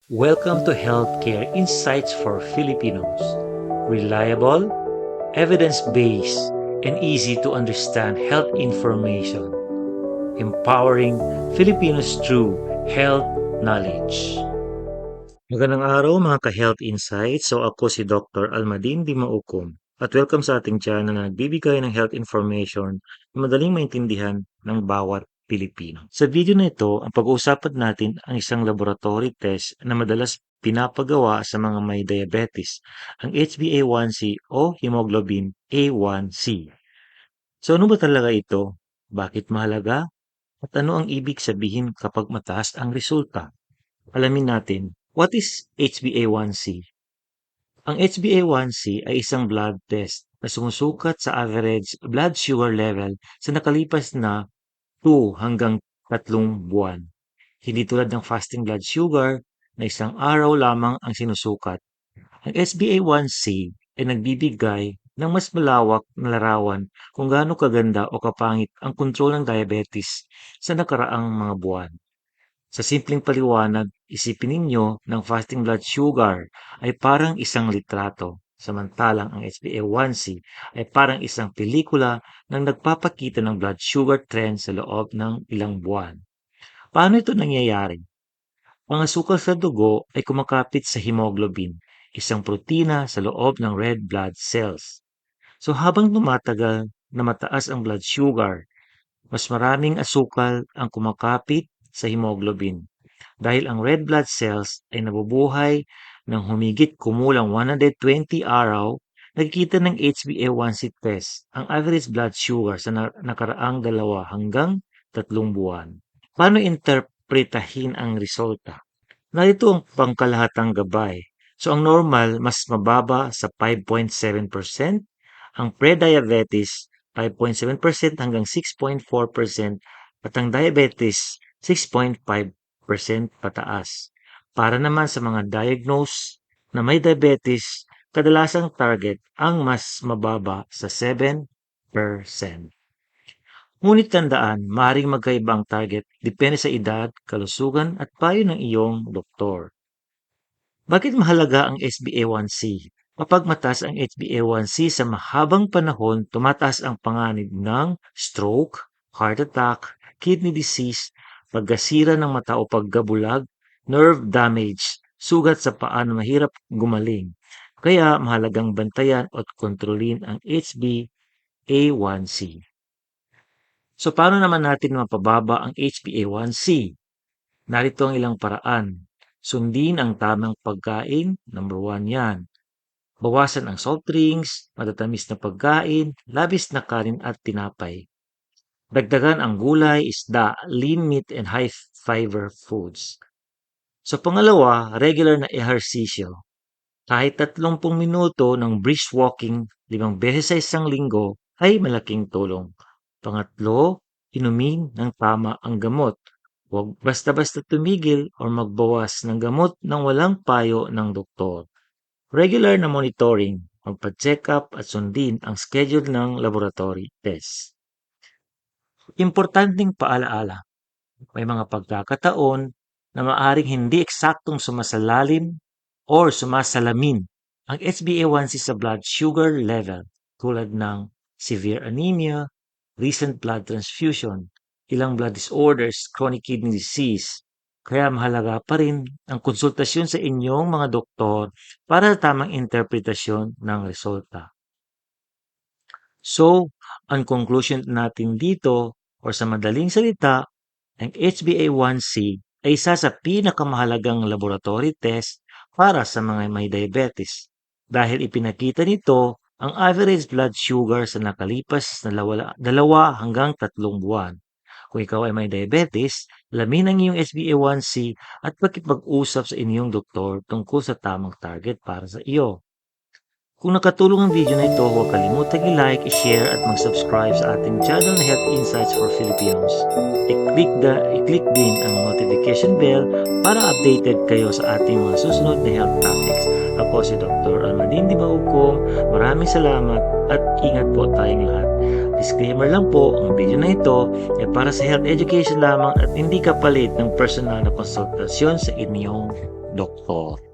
Welcome to Healthcare Insights for Filipinos. Reliable, evidence-based, and easy to understand health information. Empowering Filipinos through health knowledge. Magandang araw mga ka-Health Insights. Ako si Dr. Almadin Dimaukom at welcome sa ating channel na nagbibigay ng health information na madaling maintindihan ng bawat Pilipino. Sa video na ito, ang pag-uusapan natin ang isang laboratory test na madalas pinapagawa sa mga may diabetes, ang HbA1c o hemoglobin A1c. So ano ba talaga ito? Bakit mahalaga? At ano ang ibig sabihin kapag mataas ang resulta? Alamin natin, what is HbA1c? Ang HbA1c ay isang blood test na sumusukat sa average blood sugar level sa nakalipas na 2 hanggang 3 buwan. Hindi tulad ng fasting blood sugar na isang araw lamang ang sinusukat. Ang HbA1c ay nagbibigay ng mas malawak na larawan kung gaano kaganda o kapangit ang kontrol ng diabetes sa nakaraang mga buwan. Sa simpleng paliwanag, isipin ninyo ng fasting blood sugar ay parang isang litrato, samantalang ang HbA1c ay parang isang pelikula na nagpapakita ng blood sugar trend sa loob ng ilang buwan. Paano ito nangyayari? Ang asukal sa dugo ay kumakapit sa hemoglobin, isang protina sa loob ng red blood cells. So habang tumatagal na mataas ang blood sugar, mas maraming asukal ang kumakapit sa hemoglobin. Dahil ang red blood cells ay nabubuhay ng humigit kumulang 120 araw, nagkikita ng HbA1c test ang average blood sugar sa nakaraang 2 hanggang 3 buwan. Paano interpretahin ang resulta? Narito ang pangkalahatang gabay. So ang normal mas mababa sa 5.7%, ang pre-diabetes 5.7% hanggang 6.4% at ang diabetes 6.5% pataas. Para naman sa mga diagnosed na may diabetes, kadalasang target ang mas mababa sa 7%. Ngunit tandaan, maaaring magkaiba ang target depende sa edad, kalusugan at payo ng iyong doktor. Bakit mahalaga ang HbA1c? Kapag mataas ang HbA1c sa mahabang panahon, tumataas ang panganib ng stroke, heart attack, kidney disease, pagkasira ng mata o paggabulag, nerve damage, sugat sa paa na mahirap gumaling. Kaya mahalagang bantayan at kontrolin ang HbA1c. So paano naman natin mapababa ang HbA1c? Narito ang ilang paraan. Sundin ang tamang pagkain, number 1 yan. Bawasan ang soft drinks, matatamis na pagkain, labis na kanin at tinapay. Dagdagan ang gulay, isda, lean meat and high fiber foods. So pangalawa, regular na ehersisyo. Kahit 30 minuto ng brisk walking 5 beses sa isang linggo ay malaking tulong. Pangatlo, inumin ng tama ang gamot. Huwag basta-basta tumigil o magbawas ng gamot nang walang payo ng doktor. Regular na monitoring, magpa-check up at sundin ang schedule ng laboratory test. Importanteng paalaala, may mga pagkakataon na maaaring hindi eksaktong sumasalalim or sumasalamin ang HbA1c sa blood sugar level tulad ng severe anemia, recent blood transfusion, ilang blood disorders, chronic kidney disease. Kaya mahalaga pa rin ang konsultasyon sa inyong mga doktor para sa tamang interpretasyon ng resulta. So, ang conclusion natin dito or sa madaling salita, ang HbA1c ay isa sa pinakamahalagang laboratory test para sa mga may diabetes dahil ipinakita nito ang average blood sugar sa nakalipas na 2 hanggang 3 buwan. Kung ikaw ay may diabetes, alamin ang iyong HbA1c at pakipag-usap sa inyong doktor tungkol sa tamang target para sa iyo. Kung nakatulong ang video na ito, huwag kalimutang i-like, i-share at mag-subscribe sa ating channel na Health Insights for Filipinos. I-click din ang notification bell para updated kayo sa ating mga susunod na health topics. Ako si Dr. Almadin Dimaukom. Maraming salamat at ingat po tayong lahat. Disclaimer lang po, ang video na ito ay para sa health education lamang at hindi kapalit ng personal na konsultasyon sa inyong doktor.